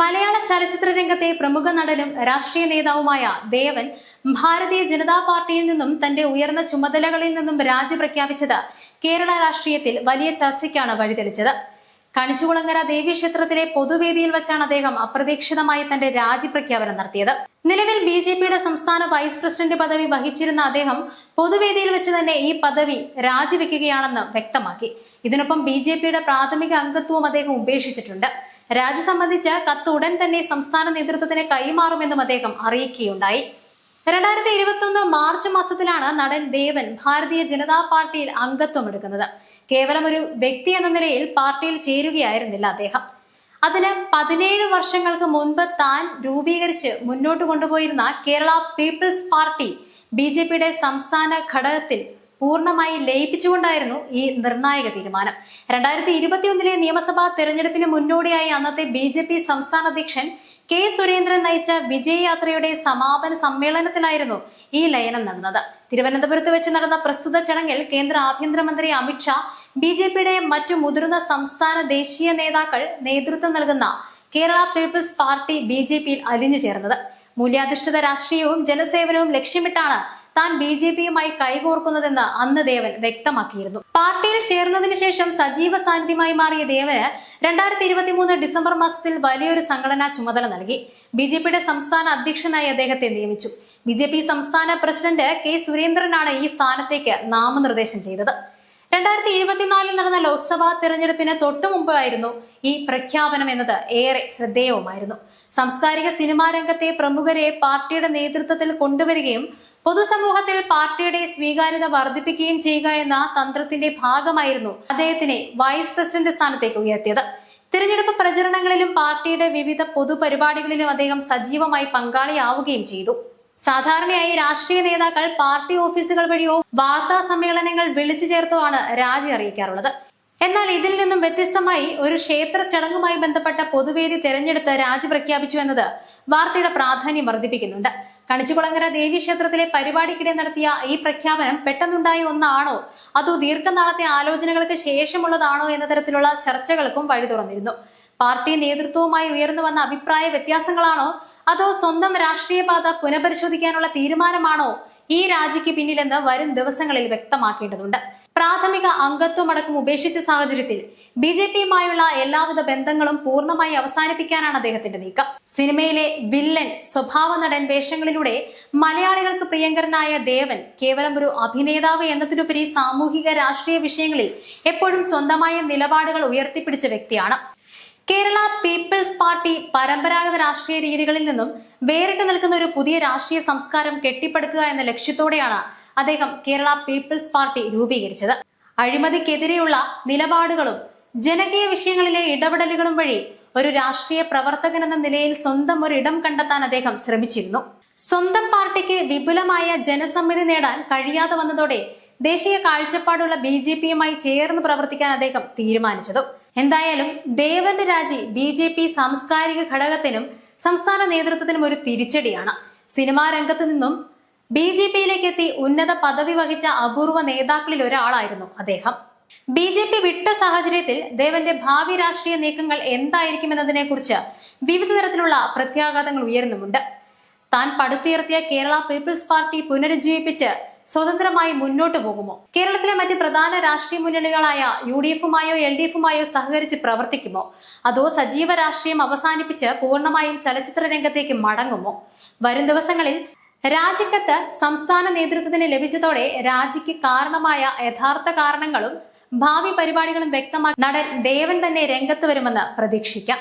മലയാള ചലച്ചിത്ര രംഗത്തെ പ്രമുഖ നടനും രാഷ്ട്രീയ നേതാവുമായ ദേവൻ ഭാരതീയ ജനതാ പാർട്ടിയിൽ നിന്നും തന്റെ ഉയർന്ന ചുമതലകളിൽ നിന്നും രാജി പ്രഖ്യാപിച്ചത് കേരള രാഷ്ട്രീയത്തിൽ വലിയ ചർച്ചയ്ക്കാണ് വഴിതെളിച്ചത്. കണിച്ചുകുളങ്ങര ദേവീക്ഷേത്രത്തിലെ പൊതുവേദിയിൽ വെച്ചാണ് അദ്ദേഹം അപ്രതീക്ഷിതമായി തന്റെ രാജി പ്രഖ്യാപനം നടത്തിയത്. നിലവിൽ ബിജെപിയുടെ സംസ്ഥാന വൈസ് പ്രസിഡന്റ് പദവി വഹിച്ചിരുന്ന അദ്ദേഹം പൊതുവേദിയിൽ വെച്ച് തന്നെ ഈ പദവി രാജിവെക്കുകയാണെന്ന് വ്യക്തമാക്കി. ഇതിനൊപ്പം ബിജെപിയുടെ പ്രാഥമിക അംഗത്വവും അദ്ദേഹം ഉപേക്ഷിച്ചിട്ടുണ്ട്. രാജി സംബന്ധിച്ച കത്ത് ഉടൻ തന്നെ സംസ്ഥാന നേതൃത്വത്തിന് കൈമാറുമെന്നും അദ്ദേഹം അറിയിക്കുകയുണ്ടായി. 2021 മാർച്ച് മാസത്തിലാണ് നടൻ ദേവൻ ഭാരതീയ ജനതാ പാർട്ടിയിൽ അംഗത്വം എടുക്കുന്നത്. കേവലം ഒരു വ്യക്തി എന്ന നിലയിൽ പാർട്ടിയിൽ ചേരുകയായിരുന്നില്ല അദ്ദേഹം. അതിന് 17 വർഷങ്ങൾക്ക് മുൻപ് താൻ രൂപീകരിച്ച് മുന്നോട്ട് കൊണ്ടുപോയിരുന്ന കേരള പീപ്പിൾസ് പാർട്ടി ബിജെപിയുടെ സംസ്ഥാന ഘടകത്തിൽ പൂർണ്ണമായി ലയിപ്പിച്ചുകൊണ്ടായിരുന്നു ഈ നിർണായക തീരുമാനം. 2021 നിയമസഭാ തെരഞ്ഞെടുപ്പിന് മുന്നോടിയായി അന്നത്തെ ബിജെപി സംസ്ഥാന അധ്യക്ഷൻ കെ സുരേന്ദ്രൻ നയിച്ച വിജയയാത്രയുടെ സമാപന സമ്മേളനത്തിലായിരുന്നു ഈ ലയനം നടന്നത്. തിരുവനന്തപുരത്ത് വെച്ച് നടന്ന പ്രസ്തുത ചടങ്ങിൽ കേന്ദ്ര ആഭ്യന്തരമന്ത്രി അമിത്ഷാ, ബിജെപിയുടെ മറ്റു മുതിർന്ന സംസ്ഥാന ദേശീയ നേതാക്കൾ നേതൃത്വം നൽകുന്ന കേരള പീപ്പിൾസ് പാർട്ടി ബിജെപിയിൽ അലിഞ്ഞു ചേർന്നത്. മൂല്യാധിഷ്ഠിത രാഷ്ട്രീയവും ജനസേവനവും ലക്ഷ്യമിട്ടാണ് താൻ ബിജെപിയുമായി കൈകോർക്കുന്നതെന്ന് അന്ന് ദേവൻ വ്യക്തമാക്കിയിരുന്നു. പാർട്ടിയിൽ ചേർന്നതിന് ശേഷം സജീവ സാന്നിധ്യമായി മാറിയ ദേവന് 2023 ഡിസംബർ മാസത്തിൽ വലിയൊരു സംഘടനാ ചുമതല നൽകി. ബിജെപിയുടെ സംസ്ഥാന അധ്യക്ഷനായി അദ്ദേഹത്തെ നിയമിച്ചു. ബിജെപി സംസ്ഥാന പ്രസിഡന്റ് കെ സുരേന്ദ്രനാണ് ഈ സ്ഥാനത്തേക്ക് നാമനിർദ്ദേശം ചെയ്തത്. 2024 നടന്ന ലോക്സഭാ തെരഞ്ഞെടുപ്പിന് തൊട്ടു മുമ്പായിരുന്നു ഈ പ്രഖ്യാപനം എന്നത് ഏറെ ശ്രദ്ധേയവുമായിരുന്നു. സാംസ്കാരിക സിനിമാ രംഗത്തെ പ്രമുഖരെ പാർട്ടിയുടെ നേതൃത്വത്തിൽ കൊണ്ടുവരികയും പൊതുസമൂഹത്തിൽ പാർട്ടിയുടെ സ്വീകാര്യത വർദ്ധിപ്പിക്കുകയും ചെയ്യുക എന്ന തന്ത്രത്തിന്റെ ഭാഗമായിരുന്നു അദ്ദേഹത്തിനെ വൈസ് പ്രസിഡന്റ് സ്ഥാനത്തേക്ക് ഉയർത്തിയത്. തിരഞ്ഞെടുപ്പ് പ്രചരണങ്ങളിലും പാർട്ടിയുടെ വിവിധ പൊതുപരിപാടികളിലും അദ്ദേഹം സജീവമായി പങ്കാളിയാവുകയും ചെയ്തു. സാധാരണയായി രാഷ്ട്രീയ നേതാക്കൾ പാർട്ടി ഓഫീസുകൾ വഴിയോ വാർത്താ സമ്മേളനങ്ങൾ വിളിച്ചു ചേർത്തോ ആണ് രാജി അറിയിക്കാറുള്ളത്. എന്നാൽ ഇതിൽ നിന്നും വ്യത്യസ്തമായി ഒരു ക്ഷേത്ര ചടങ്ങുമായി ബന്ധപ്പെട്ട പൊതുവേദി തെരഞ്ഞെടുത്ത് രാജി പ്രഖ്യാപിച്ചു എന്നത് വാർത്തയുടെ പ്രാധാന്യം വർദ്ധിപ്പിക്കുന്നുണ്ട്. കണിച്ചുകുളങ്ങര ദേവീക്ഷേത്രത്തിലെ പരിപാടിക്കിടെ നടത്തിയ ഈ പ്രഖ്യാപനം പെട്ടെന്നുണ്ടായ ഒന്നാണോ അതോ ദീർഘനാളത്തെ ആലോചനകൾക്ക് ശേഷമുള്ളതാണോ എന്ന തരത്തിലുള്ള ചർച്ചകൾക്കും വഴി തുറന്നിരുന്നു. പാർട്ടി നേതൃത്വവുമായി ഉയർന്നു വന്ന അഭിപ്രായ വ്യത്യാസങ്ങളാണോ അതോ സ്വന്തം രാഷ്ട്രീയ പാത പുനഃപരിശോധിക്കാനുള്ള തീരുമാനമാണോ ഈ രാജിക്ക് പിന്നിലെന്ന് വരും ദിവസങ്ങളിൽ വ്യക്തമാക്കേണ്ടതുണ്ട്. പ്രാഥമിക അംഗത്വമടക്കം ഉപേക്ഷിച്ച സാഹചര്യത്തിൽ ബിജെപിയുമായുള്ള എല്ലാവിധ ബന്ധങ്ങളും പൂർണ്ണമായി അവസാനിപ്പിക്കാനാണ് അദ്ദേഹത്തിന്റെ നീക്കം. സിനിമയിലെ വില്ലൻ സ്വഭാവ നടൻ വേഷങ്ങളിലൂടെ മലയാളികൾക്ക് പ്രിയങ്കരനായ ദേവൻ കേവലം ഒരു അഭിനേതാവ് എന്നതിനുപരി സാമൂഹിക രാഷ്ട്രീയ വിഷയങ്ങളിൽ എപ്പോഴും സ്വന്തമായ നിലപാടുകൾ ഉയർത്തിപ്പിടിച്ച വ്യക്തിയാണ്. കേരള പീപ്പിൾസ് പാർട്ടി പരമ്പരാഗത രാഷ്ട്രീയ രീതികളിൽ നിന്നും വേറിട്ട് നിൽക്കുന്ന ഒരു പുതിയ രാഷ്ട്രീയ സംസ്കാരം കെട്ടിപ്പടുക്കുക എന്ന ലക്ഷ്യത്തോടെയാണ് അദ്ദേഹം കേരള പീപ്പിൾസ് പാർട്ടി രൂപീകരിച്ചത്. അഴിമതിക്കെതിരെയുള്ള നിലപാടുകളും ജനകീയ വിഷയങ്ങളിലെ ഇടപെടലുകളും വഴി ഒരു രാഷ്ട്രീയ പ്രവർത്തകൻ എന്ന നിലയിൽ സ്വന്തം ഒരു ഇടം കണ്ടെത്താൻ അദ്ദേഹം ശ്രമിച്ചിരുന്നു. സ്വന്തം പാർട്ടിക്ക് വിപുലമായ ജനസമ്മതി നേടാൻ കഴിയാതെ വന്നതോടെ ദേശീയ കാഴ്ചപ്പാടുള്ള ബിജെപിയുമായി ചേർന്ന് പ്രവർത്തിക്കാൻ അദ്ദേഹം തീരുമാനിച്ചതും. എന്തായാലും ദേവന്റെ രാജി ബിജെപി സാംസ്കാരിക ഘടകത്തിനും സംസ്ഥാന നേതൃത്വത്തിനും ഒരു തിരിച്ചടിയാണ്. സിനിമാ രംഗത്ത് നിന്നും ബിജെപിയിലേക്ക് എത്തി ഉന്നത പദവി വഹിച്ച അപൂർവ നേതാക്കളിൽ ഒരാളായിരുന്നു അദ്ദേഹം. ബിജെപി വിട്ട സാഹചര്യത്തിൽ ദേവന്റെ ഭാവി രാഷ്ട്രീയ നീക്കങ്ങൾ എന്തായിരിക്കുമെന്നതിനെ കുറിച്ച് വിവിധ തരത്തിലുള്ള പ്രത്യാഘാതങ്ങൾ ഉയരുന്നുമുണ്ട്. താൻ പടുത്തുയർത്തിയ കേരള പീപ്പിൾസ് പാർട്ടി പുനരുജ്ജീവിപ്പിച്ച് സ്വതന്ത്രമായി മുന്നോട്ട് പോകുമോ? കേരളത്തിലെ മറ്റ് പ്രധാന രാഷ്ട്രീയ മുന്നണികളായ UDFുമായോ LDFുമായോ സഹകരിച്ച് പ്രവർത്തിക്കുമോ? അതോ സജീവ രാഷ്ട്രീയം അവസാനിപ്പിച്ച് പൂർണ്ണമായും ചലച്ചിത്ര രംഗത്തേക്ക് മടങ്ങുമോ? വരും ദിവസങ്ങളിൽ രാജിക്കത്ത് സംസ്ഥാന നേതൃത്വത്തിന് ലഭിച്ചതോടെ രാജിക്ക് കാരണമായ യഥാർത്ഥ കാരണങ്ങളും ഭാവി പരിപാടികളും വ്യക്തമാക്കി നടൻ ദേവൻ തന്നെ രംഗത്ത് വരുമെന്ന് പ്രതീക്ഷിക്കാം.